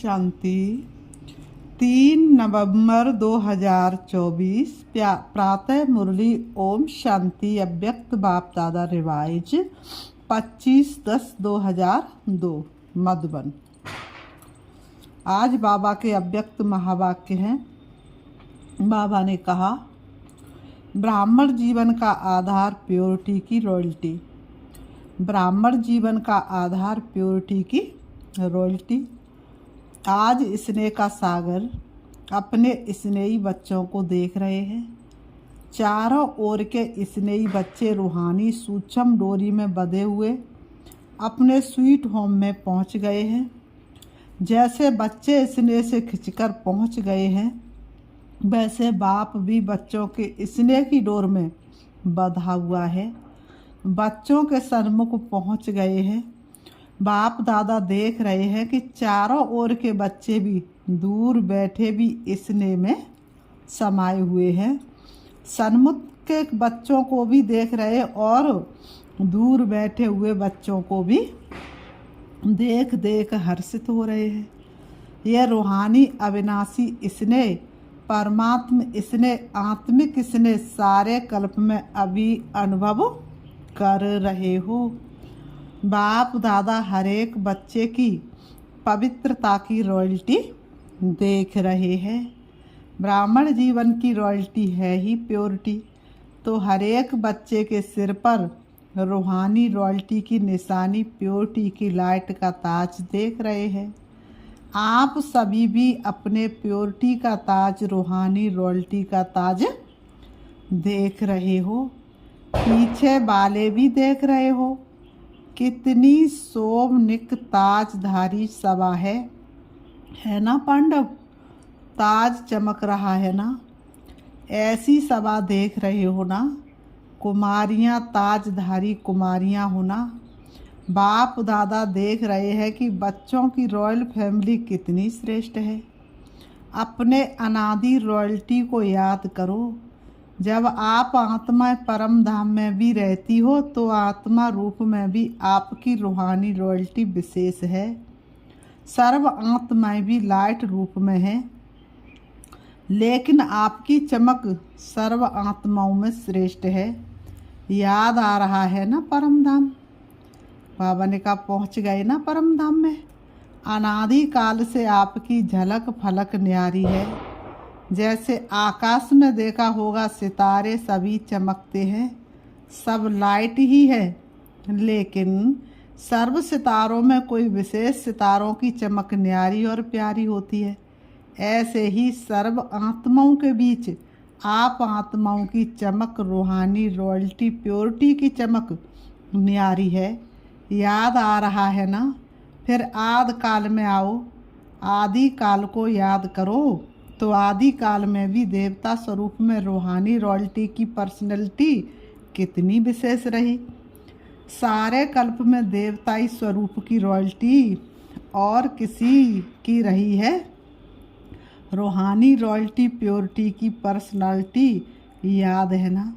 शांति। 3 नवंबर 2024 प्रातः मुरली ओम शांति अव्यक्त बाप दादा रिवाइज 25/10/2002 मधुबन। आज बाबा के अव्यक्त महावाक्य हैं। बाबा ने कहा, ब्राह्मण जीवन का आधार प्योरिटी की रॉयल्टी। ब्राह्मण जीवन का आधार प्योरिटी की रॉयल्टी। आज स्नेह का सागर अपने स्नेही बच्चों को देख रहे हैं। चारों ओर के स्नेही बच्चे रूहानी सूक्ष्म डोरी में बंधे हुए अपने स्वीट होम में पहुंच गए हैं। जैसे बच्चे स्नेह से खिंचकर पहुंच गए हैं, वैसे बाप भी बच्चों के स्नेह की डोर में बंधा हुआ है। बच्चों के सन्मुख पहुंच गए हैं। बाप दादा देख रहे हैं कि चारों ओर के बच्चे भी दूर बैठे भी स्नेह में समाये हुए हैं। सन्मुख के बच्चों को भी देख रहे और दूर बैठे हुए बच्चों को भी देख देख हर्षित हो रहे हैं। यह रूहानी अविनाशी स्नेह, परमात्म स्नेह, आत्मिक स्नेह सारे कल्प में अभी अनुभव कर रहे हो। बाप दादा हर एक बच्चे की पवित्रता की रॉयल्टी देख रहे हैं। ब्राह्मण जीवन की रॉयल्टी है ही प्योरिटी, तो हर एक बच्चे के सिर पर रूहानी रॉयल्टी की निशानी प्योरिटी की लाइट का ताज देख रहे हैं। आप सभी भी अपने प्योरिटी का ताज, रूहानी रॉयल्टी का ताज देख रहे हो। पीछे वाले भी देख रहे हो। कितनी शोभनिक ताजधारी सभा है ना पांडव? ताज चमक रहा है ना? ऐसी सभा देख रहे हो ना? कुमारियाँ, ताजधारी कुमारियाँ हो ना? बाप दादा देख रहे हैं कि बच्चों की रॉयल फैमिली कितनी श्रेष्ठ है। अपने अनादि रॉयल्टी को याद करो। जब आप आत्मा परम धाम में भी रहती हो तो आत्मा रूप में भी आपकी रूहानी रॉयल्टी विशेष है। सर्व आत्माएं भी लाइट रूप में है, लेकिन आपकी चमक सर्व आत्माओं में श्रेष्ठ है। याद आ रहा है ना परम धाम? बाबा ने कहा, पहुंच गए ना परम धाम में। अनादि काल से आपकी झलक फलक न्यारी है। जैसे आकाश में देखा होगा, सितारे सभी चमकते हैं, सब लाइट ही है, लेकिन सर्व सितारों में कोई विशेष सितारों की चमक न्यारी और प्यारी होती है। ऐसे ही सर्व आत्माओं के बीच आप आत्माओं की चमक, रूहानी रॉयल्टी प्योरिटी की चमक न्यारी है। याद आ रहा है ना? फिर आदि काल में आओ, आदि काल को याद करो। तो आदि काल में भी देवता स्वरूप में रूहानी रॉयल्टी की पर्सनैलिटी कितनी विशेष रही। सारे कल्प में देवताई स्वरूप की रॉयल्टी और किसी की रही है? रूहानी रॉयल्टी प्योरिटी की पर्सनालिटी याद है ना?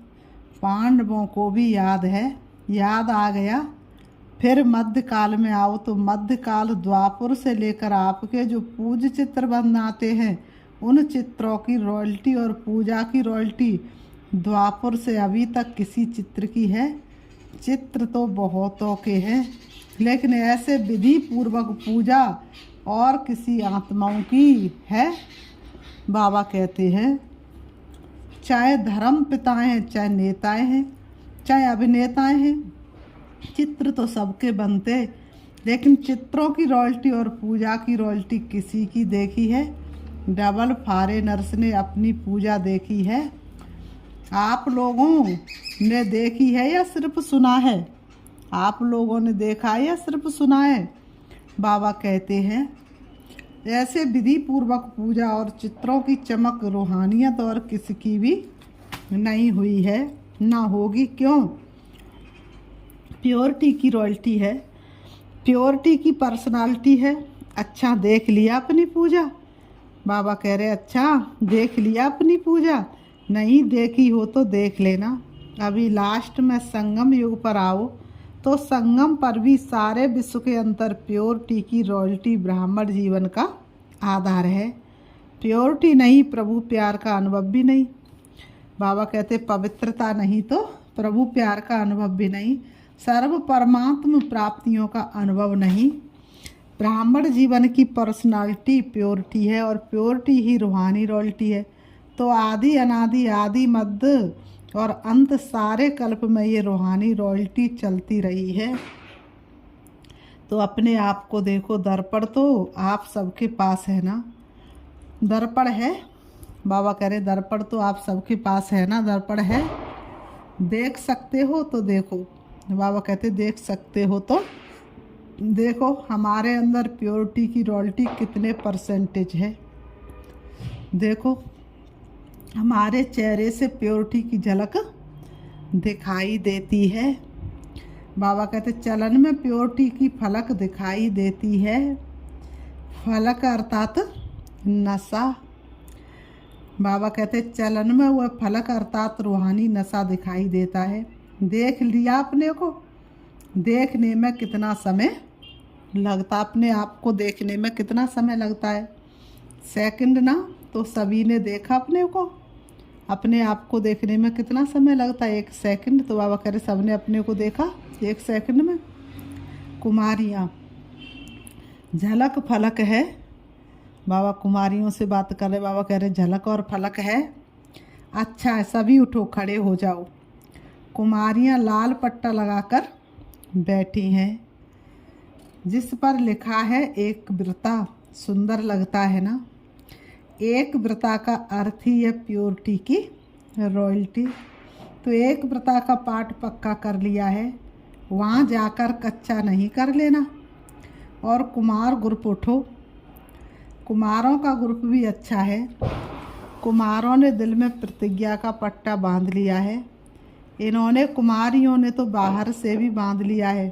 पांडवों को भी याद है। याद आ गया। फिर मध्य काल में आओ तो मध्य काल द्वापर से लेकर आपके जो पूज्य चित्र बनाते हैं, उन चित्रों की रॉयल्टी और पूजा की रॉयल्टी द्वापर से अभी तक किसी चित्र की है? चित्र तो बहुतों के हैं, लेकिन ऐसे विधि पूर्वक पूजा और किसी आत्माओं की है? बाबा कहते हैं, चाहे धर्म पिताएं हैं, चाहे नेताएं हैं, चाहे अभिनेताएं हैं, चित्र तो सबके बनते, लेकिन चित्रों की रॉयल्टी और पूजा की रॉयल्टी किसी की देखी है? डबल फॉरेनर्स ने अपनी पूजा देखी है? आप लोगों ने देखी है या सिर्फ सुना है? आप लोगों ने देखा है या सिर्फ सुना है? बाबा कहते हैं, ऐसे विधि पूर्वक पूजा और चित्रों की चमक रूहानियत और किसी भी नहीं हुई है, ना होगी। क्यों? प्योरिटी की रॉयल्टी है, प्योरिटी की पर्सनालिटी है। अच्छा, देख लिया अपनी पूजा? बाबा कह रहे, अच्छा देख लिया अपनी पूजा? नहीं देखी हो तो देख लेना। अभी लास्ट में संगम युग पर आओ तो संगम पर भी सारे विश्व के अंतर प्योरिटी की रॉयल्टी ब्राह्मण जीवन का आधार है। प्योरिटी नहीं, प्रभु प्यार का अनुभव भी नहीं। बाबा कहते पवित्रता नहीं तो प्रभु प्यार का अनुभव भी नहीं, सर्व परमात्म प्राप्तियों का अनुभव नहीं। ब्राह्मण जीवन की पर्सनालिटी प्योरिटी है और प्योरिटी ही रूहानी रॉयल्टी है। तो आदि अनादि आदि मध्य और अंत सारे कल्प में ये रूहानी रॉयल्टी चलती रही है। तो अपने आप को देखो, दर्पण तो आप सबके पास है ना, दर्पण है। बाबा कह रहे दर्पण तो आप सबके पास है ना, दर्पण है, देख सकते हो तो देखो। बाबा कहते देख सकते हो तो देखो हमारे अंदर प्योरिटी की रॉयल्टी कितने परसेंटेज है। देखो हमारे चेहरे से प्योरिटी की झलक दिखाई देती है। बाबा कहते चलन में प्योरिटी की फलक दिखाई देती है। फलक अर्थात नशा। बाबा कहते चलन में वह फलक अर्थात रूहानी नशा दिखाई देता है। देख लिया अपने को, देखने में कितना समय लगता, अपने आप को देखने में कितना समय लगता है, सेकंड ना। तो सभी ने देखा अपने को, अपने आप को देखने में कितना समय लगता है, 1 सेकंड। तो बाबा कह रहे सबने अपने को देखा 1 सेकंड में। कुमारियाँ झलक फलक है। बाबा कुमारियों से बात कर रहे, बाबा कह रहे झलक और फलक है। अच्छा है, सभी उठो, खड़े हो जाओ। कुमारियाँ लाल पट्टा लगाकर बैठी हैं जिस पर लिखा है एक व्रता। सुंदर लगता है ना। एक व्रता का अर्थ ही है प्योरिटी की रॉयल्टी। तो एक व्रता का पाठ पक्का कर लिया है, वहाँ जाकर कच्चा नहीं कर लेना। और कुमार ग्रुप उठो, कुमारों का ग्रुप भी अच्छा है। कुमारों ने दिल में प्रतिज्ञा का पट्टा बांध लिया है। इन्होंने कुमारियों ने तो बाहर से भी बांध लिया है।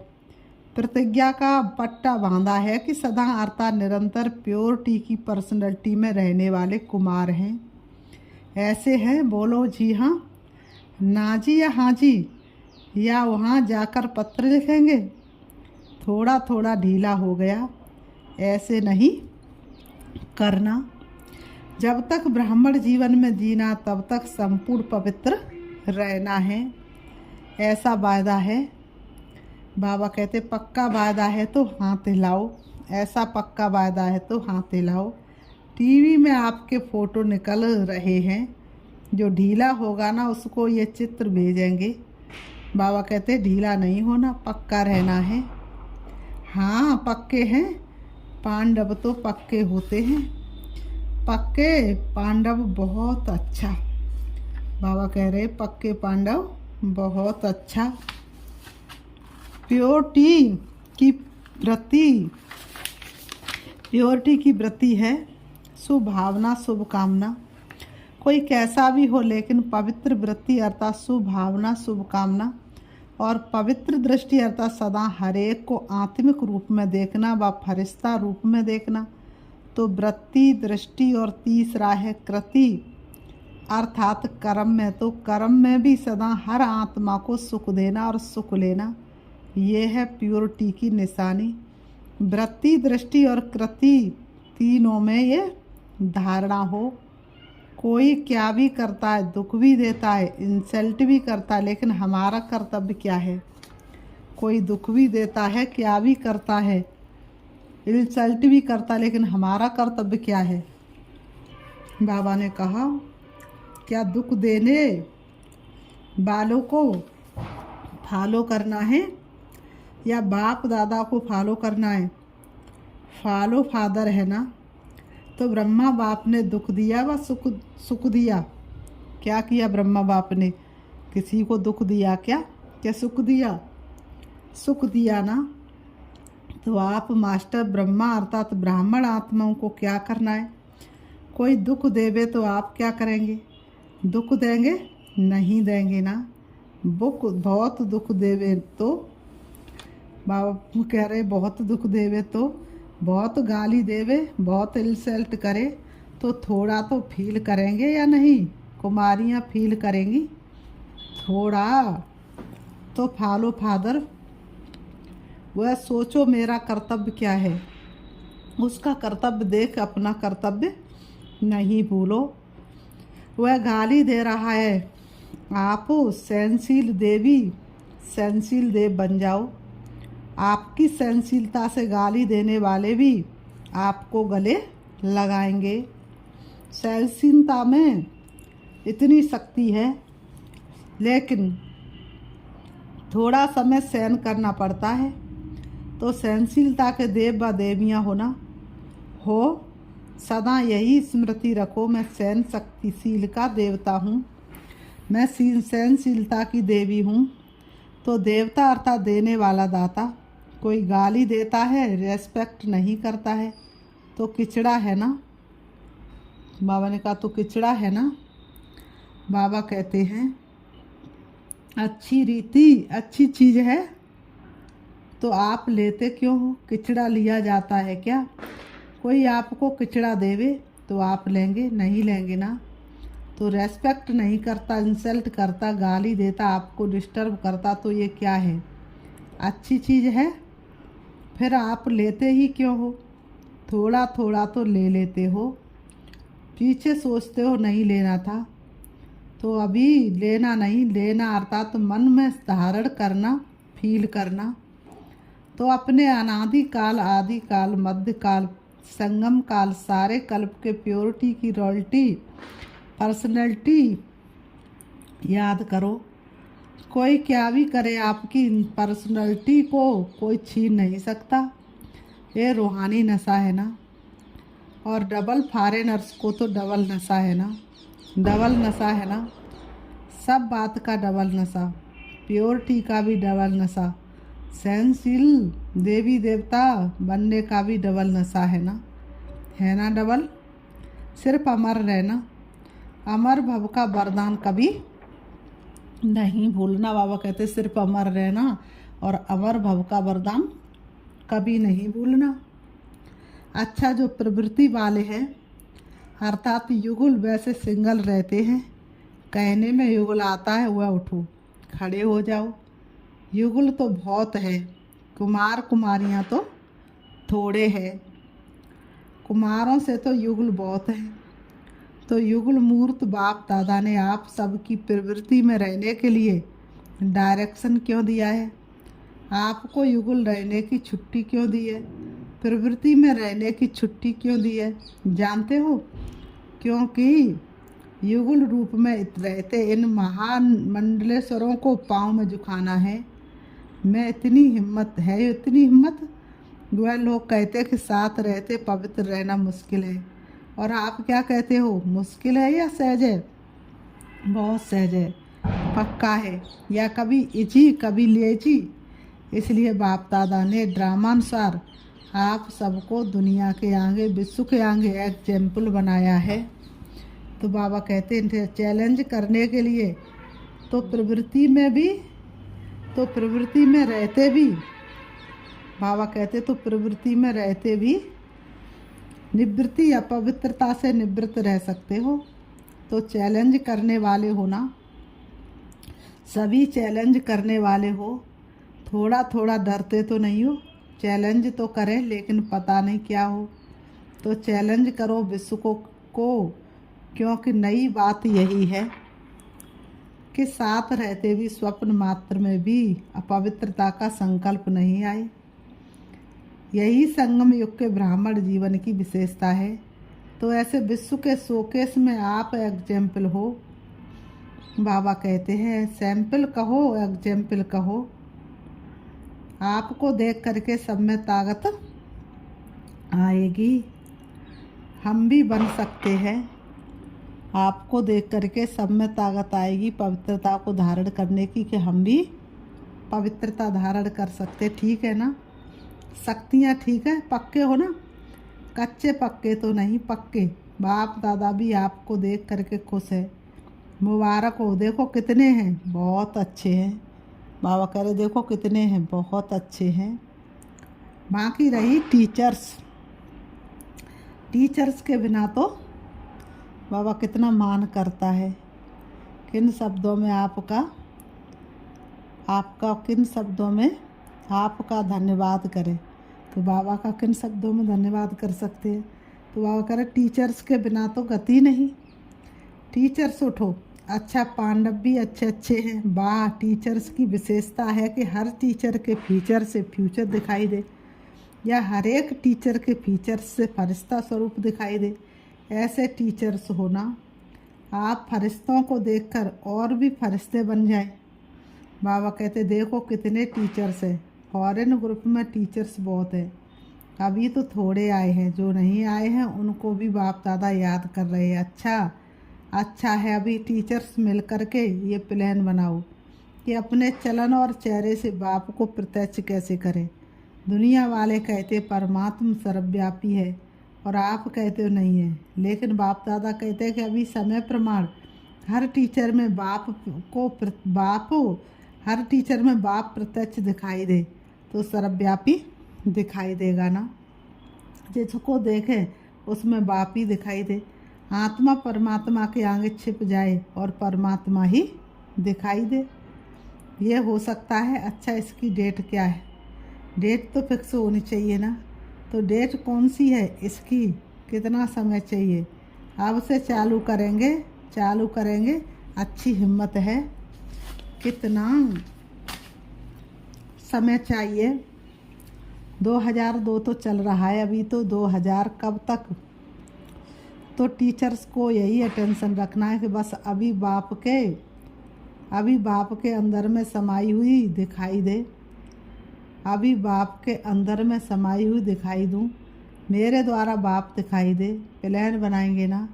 प्रतिज्ञा का पट्टा बांधा है कि सदा अर्थात निरंतर प्योरिटी की पर्सनैलिटी में रहने वाले कुमार हैं। ऐसे हैं, बोलो जी हाँ, ना जी या हाँ जी, या वहाँ जाकर पत्र लिखेंगे। थोड़ा थोड़ा ढीला हो गया, ऐसे नहीं करना। जब तक ब्राह्मण जीवन में जीना तब तक संपूर्ण पवित्र रहना है, ऐसा वायदा है। बाबा कहते पक्का वायदा है तो हाथ हिलाओ, ऐसा पक्का वायदा है तो हाथ हिलाओ। टीवी में आपके फ़ोटो निकल रहे हैं, जो ढीला होगा ना उसको ये चित्र भेजेंगे। बाबा कहते ढीला नहीं होना, पक्का रहना है। हाँ पक्के हैं, पांडव तो पक्के होते हैं। पक्के पांडव बहुत अच्छा। बाबा कह रहे पक्के पांडव बहुत अच्छा। प्योरिटी की वृत्ति है शुभ भावना, शुभ कामना। कोई कैसा भी हो लेकिन पवित्र वृत्ति अर्थात शुभ भावना, शुभ कामना और पवित्र दृष्टि अर्थात सदा हरेक को आत्मिक रूप में देखना व फरिश्ता रूप में देखना। तो वृत्ति, दृष्टि और तीसरा है कृति अर्थात कर्म में। तो कर्म में भी सदा हर आत्मा को सुख देना और सुख लेना, ये है प्योरिटी की निशानी। वृत्ति, दृष्टि और कृति तीनों में ये धारणा हो। कोई क्या भी करता है, दुख भी देता है, इंसल्ट भी करता है, लेकिन हमारा कर्तव्य क्या है? कोई दुख भी देता है, क्या भी करता है, इंसल्ट भी करता है, लेकिन हमारा कर्तव्य क्या है? बाबा ने कहा क्या दुख देने वालों को फॉलो करना है या बाप दादा को फॉलो करना है? फॉलो फादर है ना। तो ब्रह्मा बाप ने दुख दिया व सुख दिया। क्या किया ब्रह्मा बाप ने? किसी को दुख दिया क्या? क्या सुख दिया? सुख दिया ना। तो आप मास्टर ब्रह्मा अर्थात ब्राह्मण आत्माओं को क्या करना है? कोई दुख देवे तो आप क्या करेंगे? दुख देंगे? नहीं देंगे ना। बहुत दुख देवे तो बाबा कह रहे बहुत दुख देवे तो, बहुत गाली देवे, बहुत इंसल्ट करे तो थोड़ा तो फील करेंगे या नहीं? कुमारियाँ फील करेंगी थोड़ा तो। फॉलो फादर वह सोचो मेरा कर्तव्य क्या है। उसका कर्तव्य देख अपना कर्तव्य नहीं भूलो। वह गाली दे रहा है, आप सहनशील देवी सहनशील देव बन जाओ। आपकी सहनशीलता से गाली देने वाले भी आपको गले लगाएंगे। सहनशीलता में इतनी शक्ति है, लेकिन थोड़ा समय सहन करना पड़ता है। तो सहनशीलता के देव व देवियाँ होना हो, सदा यही स्मृति रखो, मैं सहन शक्तिशील का देवता हूँ, मैं सहनशीलता की देवी हूँ। तो देवता अर्थात देने वाला दाता। कोई गाली देता है, रेस्पेक्ट नहीं करता है, तो किचड़ा है ना। बाबा ने कहा तो किचड़ा है ना। बाबा कहते हैं अच्छी रीति अच्छी चीज़ है तो आप लेते क्यों हो? किचड़ा लिया जाता है क्या? कोई आपको किचड़ा देवे तो आप लेंगे? नहीं लेंगे ना। तो रेस्पेक्ट नहीं करता, इंसल्ट करता, गाली देता, आपको डिस्टर्ब करता, तो ये क्या है? अच्छी चीज़ है, फिर आप लेते ही क्यों हो? थोड़ा थोड़ा तो ले लेते हो, पीछे सोचते हो नहीं लेना था, तो अभी लेना नहीं, लेना अर्थात तो मन में धारण करना, फील करना। तो अपने अनादि काल, आदि काल, मध्य काल, संगम काल, सारे कल्प के प्योरिटी की रॉयल्टी पर्सनैलिटी याद करो। कोई क्या भी करे, आपकी पर्सनैलिटी को कोई छीन नहीं सकता। ये रूहानी नशा है ना। और डबल फॉरेनर्स को तो डबल नशा है ना, डबल नशा है ना। सब बात का डबल नशा, प्योरिटी का भी डबल नशा, सहनशील देवी देवता बनने का भी डबल नशा है ना डबल। सिर्फ अमर रहना, अमर भव का वरदान कभी नहीं भूलना। बाबा कहते सिर्फ अमर रहना और अमर भव का वरदान कभी नहीं भूलना। अच्छा, जो प्रवृत्ति वाले हैं अर्थात युगल, वैसे सिंगल रहते हैं। कहने में युगल आता है, वह उठो खड़े हो जाओ। युगल तो बहुत है, कुमार कुमारियाँ तो थोड़े हैं। कुमारों से तो युगल बहुत है। तो युगल मूर्त बाप दादा ने आप सबकी प्रवृत्ति में रहने के लिए डायरेक्शन क्यों दिया है? आपको युगल रहने की छुट्टी क्यों दी है? प्रवृत्ति में रहने की छुट्टी क्यों दी है? जानते हो? क्योंकि युगल रूप में रहते इन महान मंडलेश्वरों को पाँव में झुकाना है। मैं इतनी हिम्मत है, इतनी हिम्मत। वह लोग कहते कि साथ रहते पवित्र रहना मुश्किल है, और आप क्या कहते हो? मुश्किल है या सहज है? बहुत सहज है, पक्का है, या कभी इजी कभी लेजी। इसलिए बाप दादा ने ड्रामानुसार आप सबको दुनिया के आगे, विश्व के आगे एग्जाम्पल बनाया है। तो बाबा कहते हैं चैलेंज करने के लिए, तो प्रवृत्ति में भी, तो प्रवृत्ति में रहते भी, बाबा कहते तो प्रवृत्ति में रहते भी निवृत्ति या पवित्रता से निवृत्त रह सकते हो। तो चैलेंज करने वाले हो ना, सभी चैलेंज करने वाले हो। थोड़ा थोड़ा डरते तो नहीं हो? चैलेंज तो करें, लेकिन पता नहीं क्या हो। तो चैलेंज करो विश्व को, क्योंकि नई बात यही है कि साथ रहते भी स्वप्न मात्र में भी अपवित्रता का संकल्प नहीं आए। यही संगम युग के ब्राह्मण जीवन की विशेषता है। तो ऐसे विश्व के शोकेस में आप एग्जाम्पल हो। बाबा कहते हैं सैंपल कहो, एग्जाम्पल कहो। आपको देख करके सब में ताकत आएगी। हम भी बन सकते हैं। आपको देख करके सब में ताकत आएगी पवित्रता को धारण करने की, कि हम भी पवित्रता धारण कर सकते। ठीक है ना? शक्तियाँ ठीक है, पक्के हो ना? कच्चे पक्के तो नहीं, पक्के। बाप दादा भी आपको देख करके खुश है। मुबारक हो। देखो कितने हैं, बहुत अच्छे हैं। बाबा कह रहे देखो कितने हैं, बहुत अच्छे हैं। बाकी रही टीचर्स, टीचर्स के बिना तो बाबा कितना मान करता है। किन शब्दों में आपका किन शब्दों में आपका धन्यवाद करें। तो बाबा का किन शब्दों में धन्यवाद कर सकते हैं? तो बाबा कह रहे टीचर्स के बिना तो गति नहीं। टीचर्स उठो, अच्छा पांडव भी अच्छे अच्छे हैं। वाह, टीचर्स की विशेषता है कि हर टीचर के फीचर से फ्यूचर दिखाई दे, या हर एक टीचर के फीचर से फरिश्ता स्वरूप दिखाई दे। ऐसे टीचर्स होना, आप फरिश्तों को देखकर और भी फरिश्ते बन जाएं। बाबा कहते देखो कितने टीचर्स हैं, फॉरेन ग्रुप में टीचर्स बहुत हैं, अभी तो थोड़े आए हैं, जो नहीं आए हैं उनको भी बाप दादा याद कर रहे हैं। अच्छा है, अभी टीचर्स मिल कर के ये प्लान बनाओ कि अपने चलन और चेहरे से बाप को प्रत्यक्ष कैसे करें। दुनिया वाले कहते परमात्मा सर्वव्यापी है और आप कहते हो नहीं है, लेकिन बाप दादा कहते हैं कि अभी समय प्रमाण हर टीचर में हर टीचर में बाप प्रत्यक्ष दिखाई दे तो सर्वव्यापी दिखाई देगा ना। जिसको देखे उसमें बाप ही दिखाई दे। आत्मा परमात्मा के आगे छिप जाए और परमात्मा ही दिखाई दे, ये हो सकता है। अच्छा, इसकी डेट क्या है? डेट तो फिक्स होनी चाहिए ना। तो डेट कौन सी है इसकी? कितना समय चाहिए? अब से चालू करेंगे। अच्छी हिम्मत है। कितना समय चाहिए? 2002 तो चल रहा है, अभी तो 2000 कब तक? तो टीचर्स को यही अटेंशन रखना है कि बस अभी बाप के अंदर में समाई हुई दिखाई दे, अभी बाप के अंदर में समाई हुई दिखाई दूँ, मेरे द्वारा बाप दिखाई दे। प्लान बनाएंगे ना।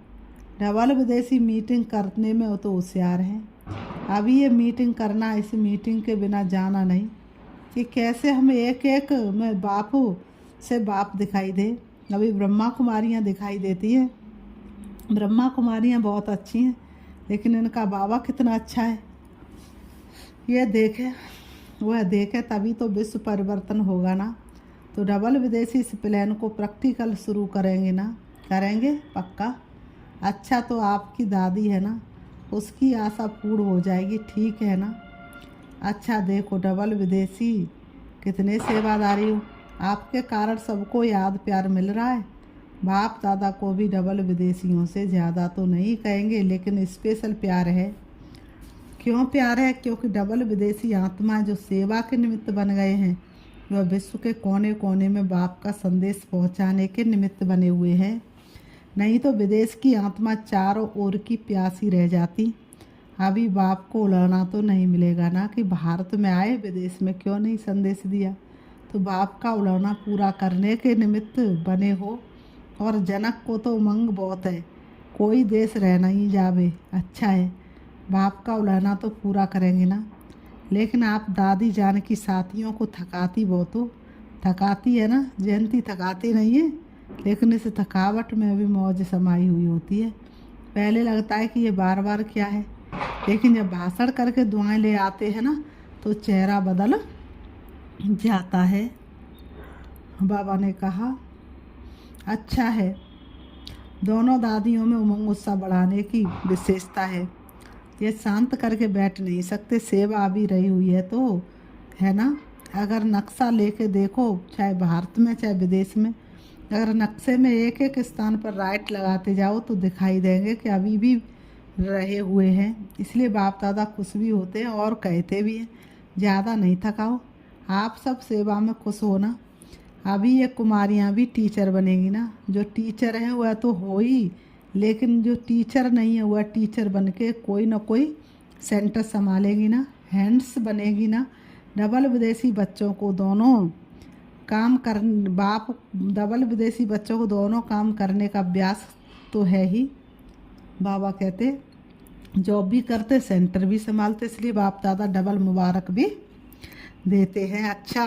डबल विदेशी मीटिंग करने में वो तो होशियार हैं। अभी ये मीटिंग करना, इस मीटिंग के बिना जाना नहीं कि कैसे हमें एक एक में बाप से बाप दिखाई दे। अभी ब्रह्मा कुमारियाँ दिखाई देती हैं, ब्रह्मा कुमारियाँ बहुत अच्छी हैं, लेकिन इनका बाबा कितना अच्छा है, ये देखे तभी तो विश्व परिवर्तन होगा ना। तो डबल विदेशी इस प्लान को प्रैक्टिकल शुरू करेंगे पक्का। अच्छा, तो आपकी दादी है ना, उसकी आशा पूर्ण हो जाएगी, ठीक है ना। अच्छा देखो डबल विदेशी कितने सेवादारी हो, आपके कारण सबको याद प्यार मिल रहा है। बाप दादा को भी डबल विदेशियों से ज़्यादा तो नहीं कहेंगे, लेकिन स्पेशल प्यार है। क्यों प्यार है? क्योंकि डबल विदेशी आत्मा जो सेवा के निमित्त बन गए हैं, वह विश्व के कोने कोने में बाप का संदेश पहुंचाने के निमित्त बने हुए हैं। नहीं तो विदेश की आत्मा चारों ओर की प्यासी रह जाती। अभी बाप को उड़ाना तो नहीं मिलेगा ना कि भारत में आए, विदेश में क्यों नहीं संदेश दिया। तो बाप का उड़ाना पूरा करने के निमित्त बने हो। और जनक को तो उमंग बहुत है, कोई देश रह नहीं जावे। अच्छा है, बाप का उड़ाना तो पूरा करेंगे ना। लेकिन आप दादी जान की साथियों को थकाती बहुत हो, थकाती है ना। जयंती थकाती नहीं है, लेकिन इस थकावट में भी मौज समाई हुई होती है। पहले लगता है कि ये बार बार क्या है, लेकिन जब भाषण करके दुआएं ले आते हैं ना, तो चेहरा बदल जाता है। बाबा ने कहा अच्छा है, दोनों दादियों में उमंग उत्साह बढ़ाने की विशेषता है। ये शांत करके बैठ नहीं सकते, सेवा अभी रही हुई है तो, है ना। अगर नक्शा लेके देखो, चाहे भारत में चाहे विदेश में, अगर नक्शे में एक एक स्थान पर राइट लगाते जाओ तो दिखाई देंगे कि अभी भी रहे हुए हैं। इसलिए बाप दादा खुश भी होते हैं और कहते भी हैं ज़्यादा नहीं थकाओ, आप सब सेवा में खुश हो ना। अभी ये कुमारियाँ भी टीचर बनेगी ना। जो टीचर हैं वह तो हो ही, लेकिन जो टीचर नहीं है वह टीचर बन के कोई ना कोई सेंटर संभालेगी ना, हैंड्स बनेगी ना। डबल विदेशी बच्चों को दोनों काम करने का अभ्यास तो है ही। बाबा कहते जॉब भी करते, सेंटर भी संभालते, इसलिए बाप दादा डबल मुबारक भी देते हैं। अच्छा,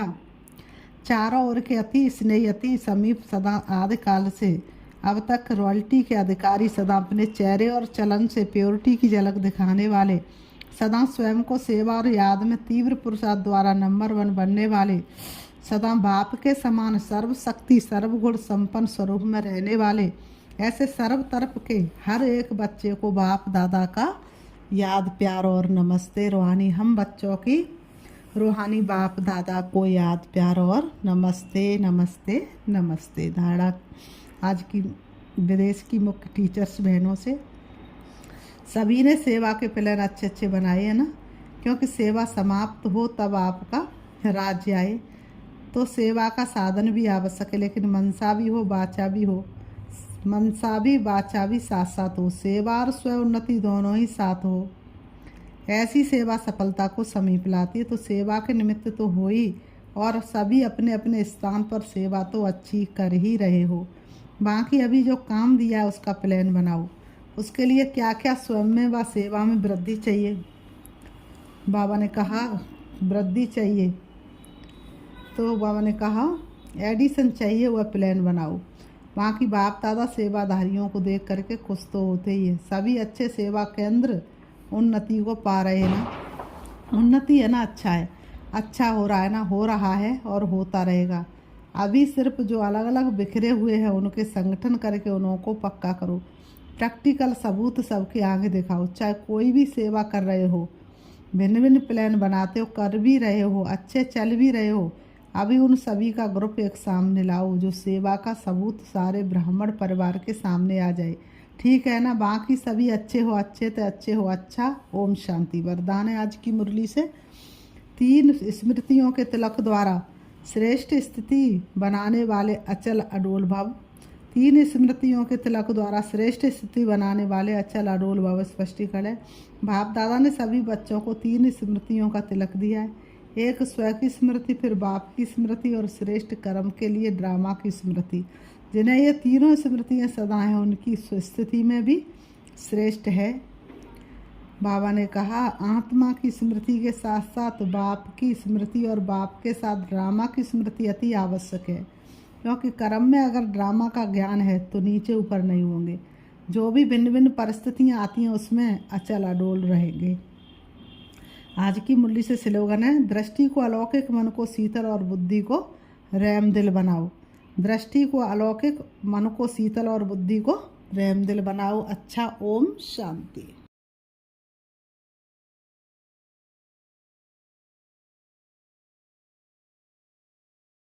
चारों ओर के अति स्नेही, अति समीप, सदा आदिकाल से अब तक रॉयल्टी के अधिकारी, सदा अपने चेहरे और चलन से प्योरिटी की झलक दिखाने वाले, सदा स्वयं को सेवा और याद में तीव्र पुरुषार्थ द्वारा नंबर 1 बनने वाले, सदा बाप के समान सर्वशक्ति सर्वगुण संपन्न स्वरूप में रहने वाले, ऐसे सर्व तरफ के हर एक बच्चे को बाप दादा का याद प्यार और नमस्ते। रूहानी हम बच्चों की रूहानी बाप दादा को याद प्यार और नमस्ते नमस्ते नमस्ते। धारणा आज की विदेश की मुख्य टीचर्स बहनों से। सभी ने सेवा के प्लान अच्छे अच्छे बनाए हैं ना, क्योंकि सेवा समाप्त हो तब आपका राज्य आए। तो सेवा का साधन भी आवश्यक है, लेकिन मनसा भी हो वाचा भी हो, मनसा भी वाचा भी साथ साथ हो। सेवा और स्व उन्नति दोनों ही साथ हो, ऐसी सेवा सफलता को समीप लाती है। तो सेवा के निमित्त तो हो ही, और सभी अपने अपने स्थान पर सेवा तो अच्छी कर ही रहे हो। बाकी अभी जो काम दिया है उसका प्लान बनाओ। उसके लिए क्या क्या स्वयं में व सेवा में वृद्धि चाहिए। बाबा ने कहा वृद्धि चाहिए, तो बाबा ने कहा एडिशन चाहिए, वह प्लान बनाओ। बाकी बाप दादा सेवाधारियों को देख करके खुश तो होते ही है। सभी अच्छे सेवा केंद्र उन्नति को पा रहे हैं ना। उन्नति है ना, अच्छा है, अच्छा हो रहा है ना, हो रहा है और होता रहेगा। अभी सिर्फ जो अलग अलग बिखरे हुए हैं उनके संगठन करके उनको पक्का करो। प्रैक्टिकल सबूत सबके आगे दिखाओ। चाहे कोई भी सेवा कर रहे हो, भिन्न भिन्न प्लान बनाते हो, कर भी रहे हो, अच्छे चल भी रहे हो, अभी उन सभी का ग्रुप एक सामने लाओ, जो सेवा का सबूत सारे ब्राह्मण परिवार के सामने आ जाए। ठीक है ना। बाकी सभी अच्छे हो, अच्छे तो अच्छे हो। अच्छा, ओम शांति। वरदान है आज की मुरली से। 3 स्मृतियों के तिलक द्वारा श्रेष्ठ स्थिति बनाने वाले अचल अडोल भव। 3 स्मृतियों के तिलक द्वारा श्रेष्ठ स्थिति बनाने वाले अचल अडोल भव स्पष्टीकरण है। बाप दादा ने सभी बच्चों को 3 स्मृतियों का तिलक दिया है। एक स्व की स्मृति, फिर बाप की स्मृति और श्रेष्ठ कर्म के लिए ड्रामा की स्मृति। जिन्हें ये तीनों स्मृतियाँ सदा हैं उनकी स्थिति में भी श्रेष्ठ है। बाबा ने कहा आत्मा की स्मृति के साथ साथ बाप की स्मृति और बाप के साथ ड्रामा की स्मृति अति आवश्यक है, क्योंकि कर्म में अगर ड्रामा का ज्ञान है तो नीचे ऊपर नहीं होंगे। जो भी भिन्न भिन्न परिस्थितियाँ आती हैं उसमें अचल अडोल रहेंगे। आज की मुरली से स्लोगन है, दृष्टि को अलौकिक, मन को शीतल और बुद्धि को रैम दिल बनाओ। दृष्टि को अलौकिक, मन को शीतल और बुद्धि को रैम दिल बनाओ। अच्छा, ओम शांति।